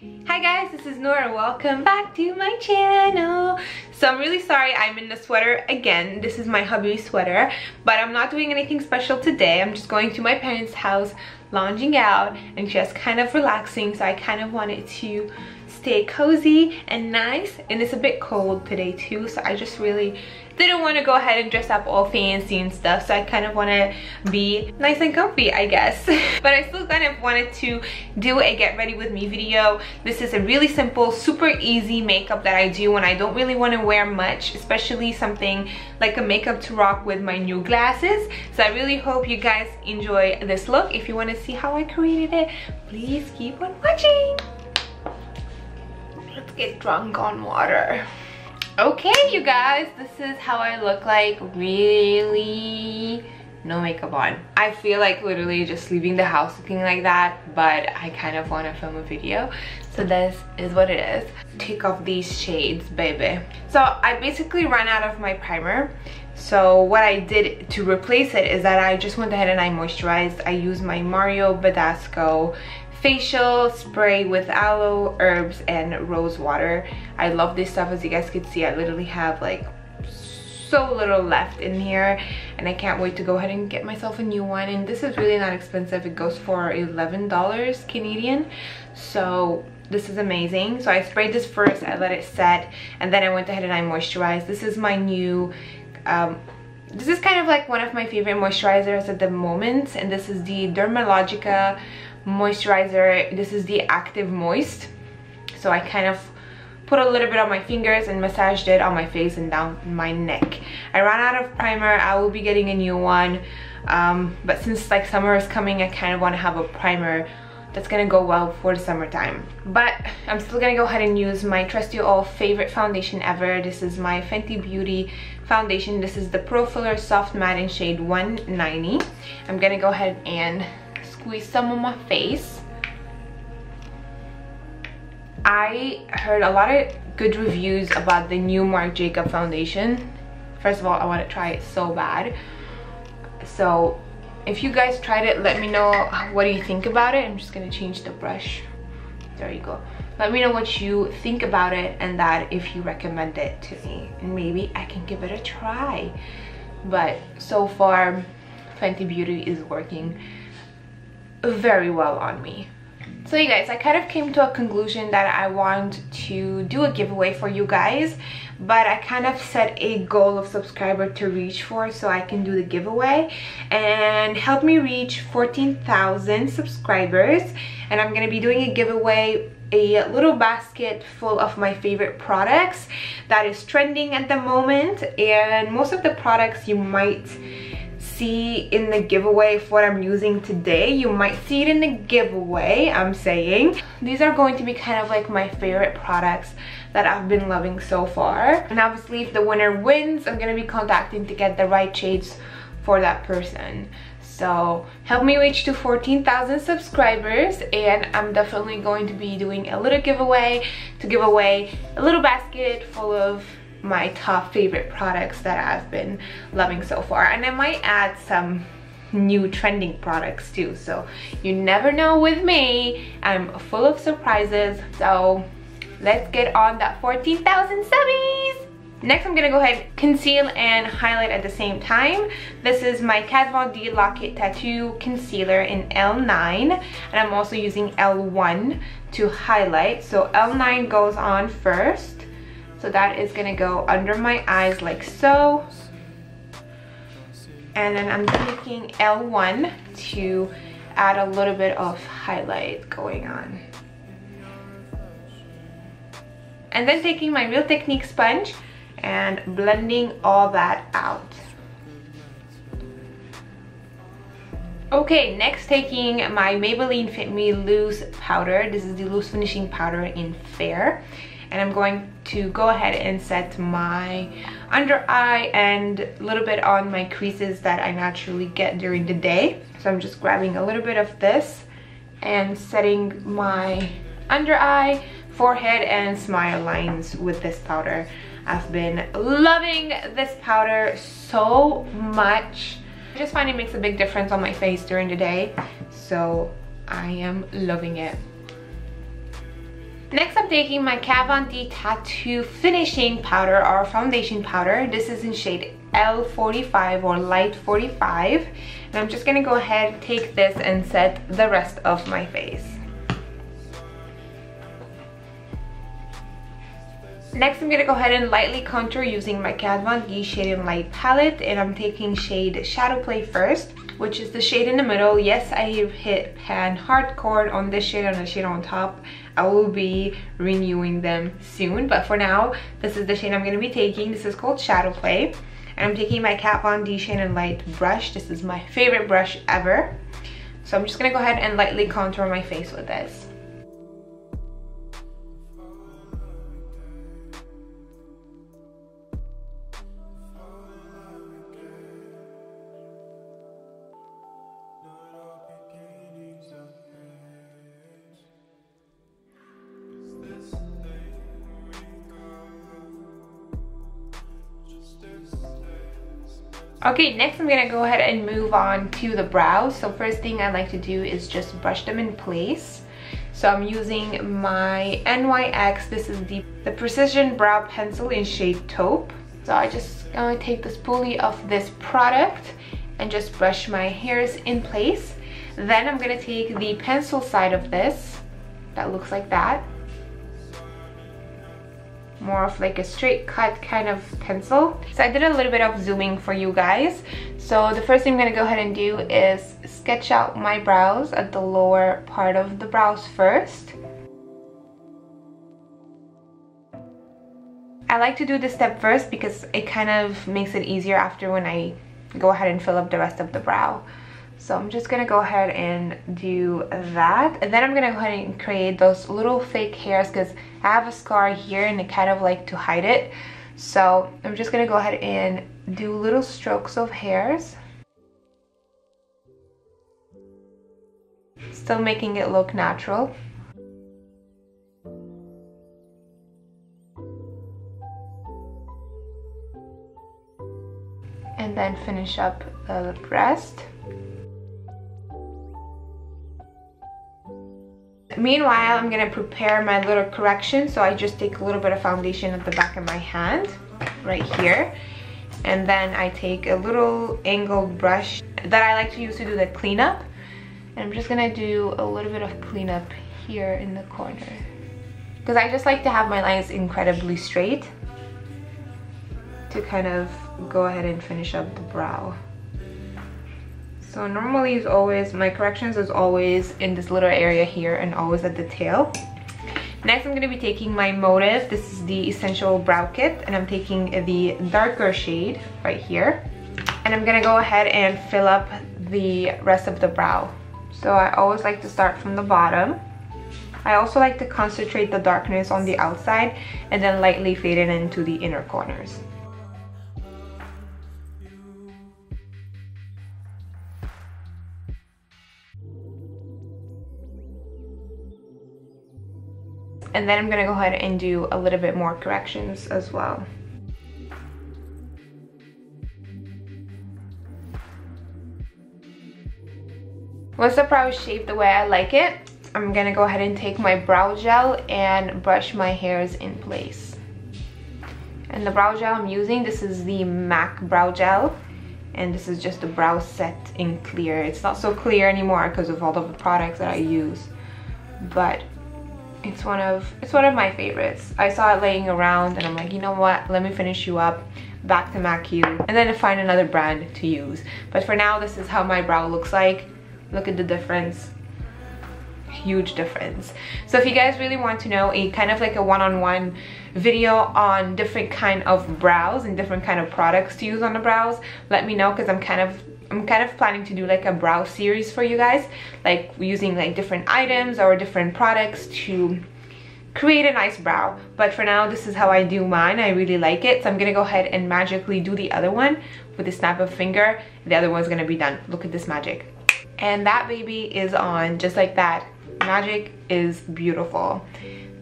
Hi guys, this is Nora. Welcome back to my channel. So I'm really sorry I'm in the sweater again. This is my hubby's sweater, but I'm not doing anything special today. I'm just going to my parents' house, lounging out and just kind of relaxing. So I kind of wanted to stay cozy and nice, and it's a bit cold today too, so I just really didn't want to go ahead and dress up all fancy and stuff. So I kind of want to be nice and comfy, I guess. But I still kind of wanted to do a get ready with me video. This is a really simple, super easy makeup that I do when I don't really want to wear much, especially something like a makeup to rock with my new glasses. So I really hope you guys enjoy this look. If you want to see how I created it, please keep on watching. Let's get drunk on water. Okay, you guys, this is how I look like. Really no makeup on. I feel like literally just leaving the house looking like that, but I kind of want to film a video, so this is what it is. Take off these shades, baby. So I basically ran out of my primer, so what I did to replace it is that I just went ahead and I moisturized. I used my Mario Badescu facial spray with aloe, herbs, and rose water. I love this stuff. As you guys can see, I literally have like so little left in here, and I can't wait to go ahead and get myself a new one. And this is really not expensive. It goes for $11 Canadian, so this is amazing. So I sprayed this first, I let it set, and then I went ahead and I moisturized. This is my new this is kind of like one of my favorite moisturizers at the moment, and this is the Dermalogica moisturizer. This is the Active Moist. So I kind of put a little bit on my fingers and massaged it on my face and down my neck. I ran out of primer. I will be getting a new one, but since like summer is coming, I kind of want to have a primer that's gonna go well for the summertime. But I'm still gonna go ahead and use my trusty old favorite foundation ever. This is my Fenty Beauty foundation. This is the Pro Filler Soft Matte in shade 190. I'm gonna go ahead and squeeze some on my face. I heard a lot of good reviews about the new Marc Jacob foundation. First of all, I want to try it so bad. So if you guys tried it, let me know what do you think about it. I'm just gonna change the brush. There you go. Let me know what you think about it, and that if you recommend it to me, and maybe I can give it a try. But so far, Fenty Beauty is working very well on me. So you guys, I kind of came to a conclusion that I want to do a giveaway for you guys, but I kind of set a goal of subscriber to reach for, so I can do the giveaway and help me reach 14,000 subscribers. And I'm gonna be doing a giveaway, a little basket full of my favorite products that is trending at the moment, and most of the products you might see in the giveaway. If what I'm using today, you might see it in the giveaway. I'm saying these are going to be kind of like my favorite products that I've been loving so far, and obviously if the winner wins, I'm gonna be contacting to get the right shades for that person. So help me reach to 14,000 subscribers, and I'm definitely going to be doing a little giveaway to give away a little basket full of my top favorite products that I've been loving so far. And I might add some new trending products too, so you never know with me. I'm full of surprises, so let's get on that 14,000 subbies. Next, I'm gonna go ahead and conceal and highlight at the same time. This is my Kat Von D Lock-It Tattoo Concealer in L9, and I'm also using L1 to highlight. So L9 goes on first. So that is gonna go under my eyes like so. And then I'm taking L1 to add a little bit of highlight going on. And then taking my Real Technique sponge and blending all that out. Okay, next taking my Maybelline Fit Me Loose Powder. This is the loose finishing powder in Fair. And I'm going to go ahead and set my under eye and a little bit on my creases that I naturally get during the day. So I'm just grabbing a little bit of this and setting my under eye, forehead, and smile lines with this powder. I've been loving this powder so much. I just find it makes a big difference on my face during the day, so I am loving it. Next, I'm taking my Kat Von D Tattoo Finishing Powder or Foundation Powder. This is in shade L45 or Light 45. And I'm just gonna go ahead, take this and set the rest of my face. Next, I'm gonna go ahead and lightly contour using my Kat Von D Shade and Light palette, and I'm taking shade Shadowplay first, which is the shade in the middle. Yes, I hit pan hardcore on this shade and the shade on top. I will be renewing them soon, but for now, this is the shade I'm gonna be taking. This is called Shadowplay, and I'm taking my Kat Von D Shade and Light brush. This is my favorite brush ever. So I'm just gonna go ahead and lightly contour my face with this. Okay, next I'm gonna go ahead and move on to the brows. So first thing I like to do is just brush them in place. So I'm using my NYX, this is the Precision Brow Pencil in shade Taupe. So I just gonna take the spoolie of this product and just brush my hairs in place. Then I'm gonna take the pencil side of this, that looks like that. More of like a straight cut kind of pencil. So I did a little bit of zooming for you guys. So the first thing I'm gonna go ahead and do is sketch out my brows at the lower part of the brows first. I like to do this step first because it kind of makes it easier after when I go ahead and fill up the rest of the brow. So I'm just gonna go ahead and do that, and then I'm gonna go ahead and create those little fake hairs because I have a scar here and I kind of like to hide it. So I'm just gonna go ahead and do little strokes of hairs, still making it look natural. And then finish up the rest. Meanwhile, I'm gonna prepare my little correction. So I just take a little bit of foundation at the back of my hand, right here. And then I take a little angled brush that I like to use to do the cleanup. And I'm just gonna do a little bit of cleanup here in the corner. Because I just like to have my lines incredibly straight to kind of go ahead and finish up the brow. So normally is always, my corrections is always in this little area here and always at the tail. Next I'm going to be taking my Motive. This is the Essential Brow Kit, and I'm taking the darker shade right here. And I'm going to go ahead and fill up the rest of the brow. So I always like to start from the bottom. I also like to concentrate the darkness on the outside and then lightly fade it into the inner corners. And then I'm gonna go ahead and do a little bit more corrections as well. Once the brow is shaped the way I like it, I'm gonna go ahead and take my brow gel and brush my hairs in place. And the brow gel I'm using, this is the MAC brow gel, and this is just the brow set in clear. It's not so clear anymore because of all of the products that I use, but it's one of my favorites. I saw it laying around and I'm like, you know what, let me finish you up, back to MAC you, and then to find another brand to use. But for now, this is how my brow looks like. Look at the difference. Huge difference. So if you guys really want to know a kind of like a one-on-one video on different kind of brows and different kind of products to use on the brows, let me know, because I'm kind of planning to do like a brow series for you guys, like using like different items or different products to create a nice brow. But for now, this is how I do mine. I really like it, so I'm gonna go ahead and magically do the other one with a snap of a finger. The other one's gonna be done. Look at this magic. And that baby is on just like that. Magic is beautiful.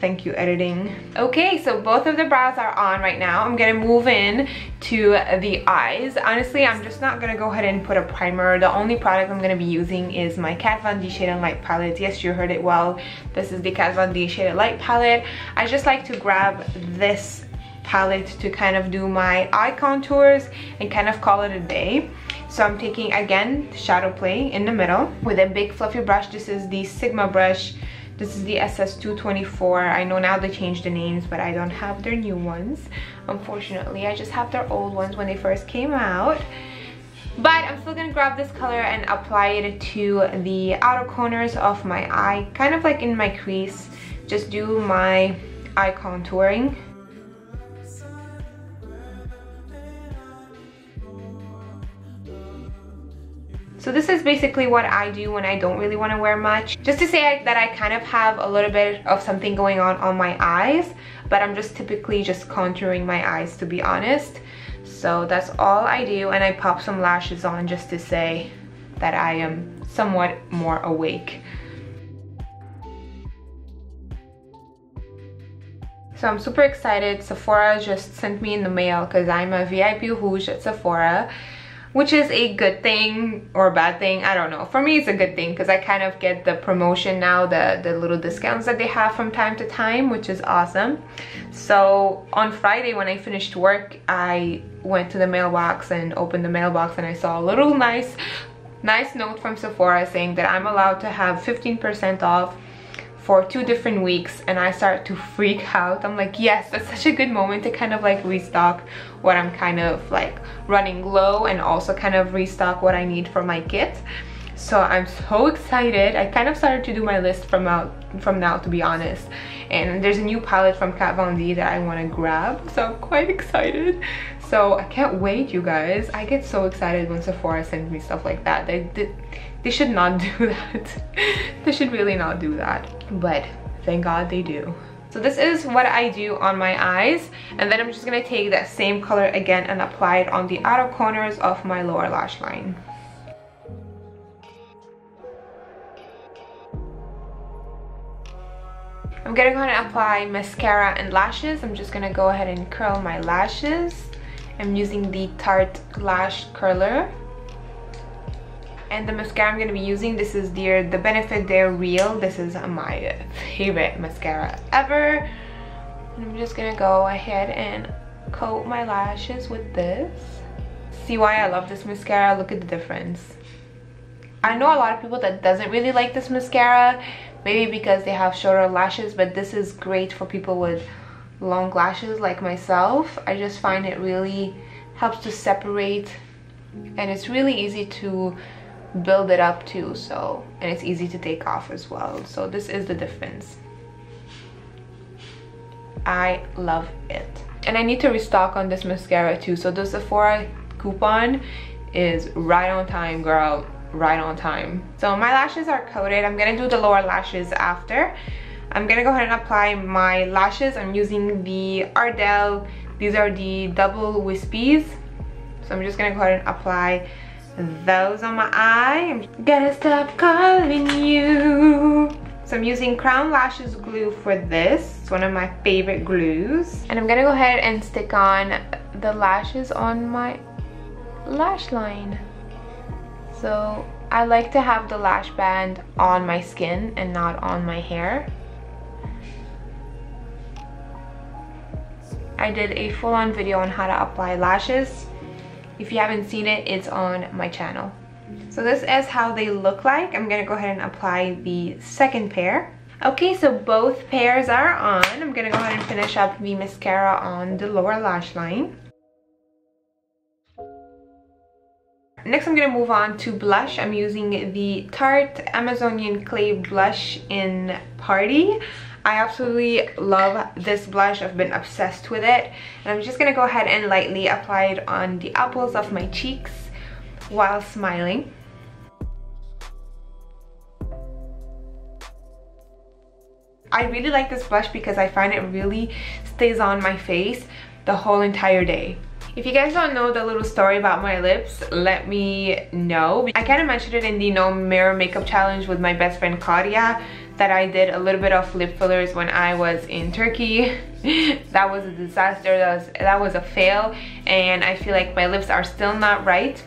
Thank you, editing. Okay, so both of the brows are on right now. I'm gonna move in to the eyes. Honestly, I'm just not gonna go ahead and put a primer. The only product I'm gonna be using is my Kat Von D Shade and Light palette. Yes, you heard it well. This is the Kat Von D Shade and Light palette. I just like to grab this palette to kind of do my eye contours and kind of call it a day. So I'm taking, again, Shadowplay in the middle with a big fluffy brush. This is the Sigma brush. This is the SS224. I know now they changed the names, but I don't have their new ones. Unfortunately, I just have their old ones when they first came out. But I'm still gonna grab this color and apply it to the outer corners of my eye, kind of like in my crease. Just do my eye contouring. So this is basically what I do when I don't really want to wear much. Just to say that I kind of have a little bit of something going on my eyes, but I'm just typically just contouring my eyes, to be honest. So that's all I do, and I pop some lashes on just to say that I am somewhat more awake. So I'm super excited. Sephora just sent me in the mail because I'm a VIP Rouge at Sephora, which is a good thing or a bad thing, I don't know. For me, it's a good thing because I kind of get the promotion now, the little discounts that they have from time to time, which is awesome. So on Friday when I finished work, I went to the mailbox and opened the mailbox, and I saw a little nice note from Sephora saying that I'm allowed to have 15% off for 2 different weeks, and I start to freak out. I'm like, yes, that's such a good moment to kind of like restock what I'm kind of like running low, and also kind of restock what I need for my kit. So I'm so excited. I kind of started to do my list from now, to be honest. And there's a new palette from Kat Von D that I want to grab, so I'm quite excited. So I can't wait, you guys. I get so excited when Sephora sends me stuff like that. They should not do that. They should really not do that, but thank God they do. So this is what I do on my eyes, and then I'm just gonna take that same color again and apply it on the outer corners of my lower lash line. I'm gonna go ahead and apply mascara and lashes. I'm just gonna go ahead and curl my lashes. I'm using the Tarte Lash Curler. And the mascara I'm going to be using, this is the Benefit They're Real. This is my favorite mascara ever. And I'm just going to go ahead and coat my lashes with this. See why I love this mascara? Look at the difference. I know a lot of people that doesn't really like this mascara, maybe because they have shorter lashes, but this is great for people with long lashes like myself. I just find it really helps to separate, and it's really easy to build it up too, so, and it's easy to take off as well. So this is the difference. I love it. And I need to restock on this mascara too. So the Sephora coupon is right on time, girl, right on time. So my lashes are coated. I'm gonna do the lower lashes after. I'm gonna go ahead and apply my lashes. I'm using the Ardele. These are the double wispies. So I'm just gonna go ahead and apply those on my eye. I'm gonna stop calling you. So I'm using Crown Lashes glue for this. It's one of my favorite glues. And I'm gonna go ahead and stick on the lashes on my lash line. So I like to have the lash band on my skin and not on my hair. I did a full-on video on how to apply lashes. If you haven't seen it, it's on my channel. So this is how they look like. I'm gonna go ahead and apply the second pair. Okay, so both pairs are on. I'm gonna go ahead and finish up the mascara on the lower lash line. Next, I'm gonna move on to blush. I'm using the Tarte Amazonian Clay Blush in Party. I absolutely love this blush. I've been obsessed with it. And I'm just gonna go ahead and lightly apply it on the apples of my cheeks while smiling. I really like this blush because I find it really stays on my face the whole entire day. If you guys don't know the little story about my lips, let me know. I kind of mentioned it in the no mirror makeup challenge with my best friend Claudia, that I did a little bit of lip fillers when I was in Turkey. That was a disaster. That was a fail, and I feel like my lips are still not right.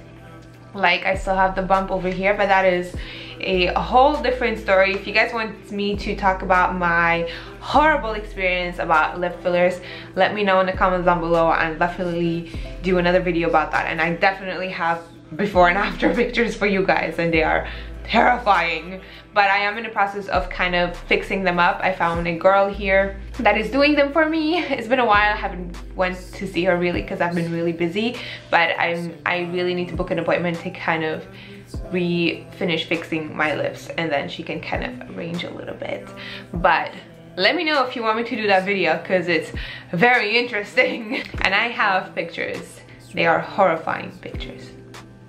Like, I still have the bump over here, but that is a whole different story. If you guys want me to talk about my horrible experience about lip fillers, let me know in the comments down below. I'll definitely do another video about that, and I definitely have before and after pictures for you guys, and they are terrifying. But I am in the process of kind of fixing them up. I found a girl here that is doing them for me. It's been a while. I haven't went to see her really because I've been really busy, but I really need to book an appointment to kind of finish fixing my lips, and then she can kind of arrange a little bit. But let me know if you want me to do that video, because it's very interesting. And I have pictures. They are horrifying pictures.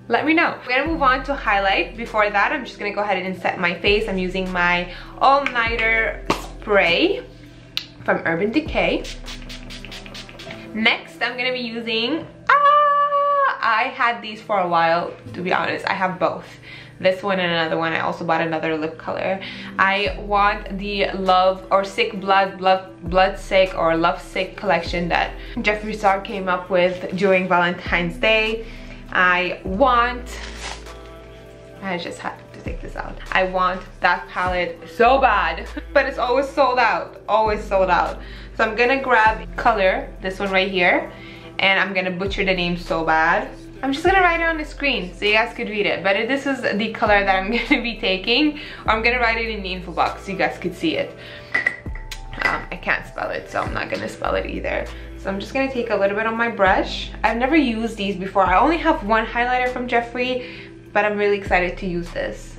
Let me know. We're gonna move on to highlight. Before that, I'm just gonna go ahead and set my face. I'm using my all-nighter spray from Urban Decay. Next, I'm gonna be using, I had these for a while, to be honest. I have both. This one and another one. I also bought another lip color. I want the Love or Sick Blood Sick or Love Sick collection that Jeffree Star came up with during Valentine's Day. I just had to take this out. I want that palette so bad, but it's always sold out, always sold out. So I'm gonna grab color, this one right here, and I'm gonna butcher the name so bad. I'm just gonna write it on the screen so you guys could read it, but this is the color that I'm gonna be taking, or I'm gonna write it in the info box so you guys could see it. I can't spell it, so I'm not gonna spell it either. So I'm just gonna take a little bit on my brush. I've never used these before. I only have one highlighter from Jeffree, but I'm really excited to use this.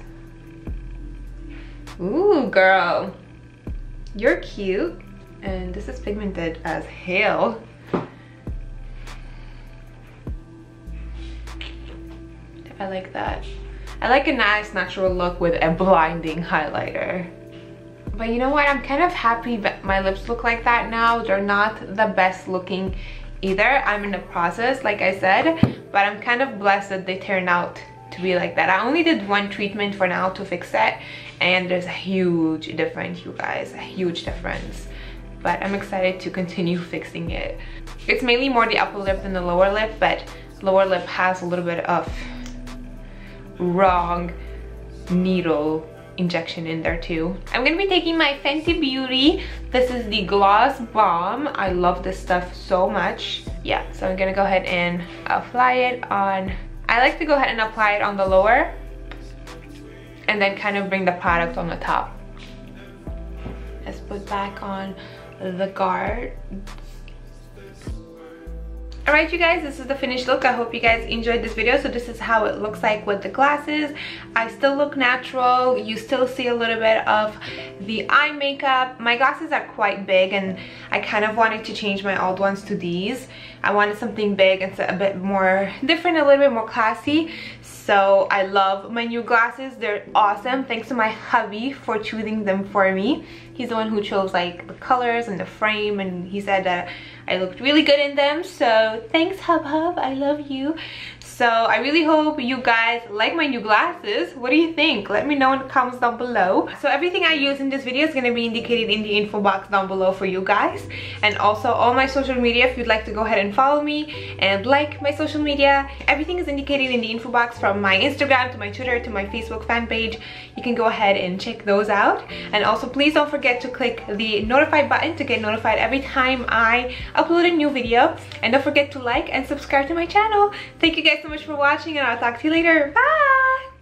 Ooh, girl, you're cute. And this is pigmented as hell. I like that. I like a nice natural look with a blinding highlighter. But you know what? I'm kind of happy that my lips look like that now. They're not the best looking either. I'm in the process, like I said, but I'm kind of blessed that they turned out to be like that. I only did one treatment for now to fix it, and there's a huge difference, you guys, a huge difference. But I'm excited to continue fixing it. It's mainly more the upper lip than the lower lip, but lower lip has a little bit of wrong needle injection in there too. I'm gonna be taking my Fenty Beauty. This is the Gloss Bomb. I love this stuff so much. Yeah, so I'm gonna go ahead and apply it on, I like to go ahead and apply it on the lower and then kind of bring the product on the top. Let's put back on the guard. Alright you guys, this is the finished look. I hope you guys enjoyed this video. So this is how it looks like with the glasses. I still look natural. You still see a little bit of the eye makeup. My glasses are quite big, and I kind of wanted to change my old ones to these. I wanted something big and a bit more different, a little bit more classy. So I love my new glasses. They're awesome. Thanks to my hubby for choosing them for me. He's the one who chose like the colors and the frame, and he said that I looked really good in them. So thanks, hub, I love you. So I really hope you guys like my new glasses. What do you think? Let me know in the comments down below. So everything I use in this video is going to be indicated in the info box down below for you guys. And also all my social media, if you'd like to go ahead and follow me and like my social media. Everything is indicated in the info box, from my Instagram to my Twitter to my Facebook fan page. You can go ahead and check those out. And also please don't forget to click the notify button to get notified every time I upload a new video. And don't forget to like and subscribe to my channel. Thank you guys so much for watching, and I'll talk to you later. Bye!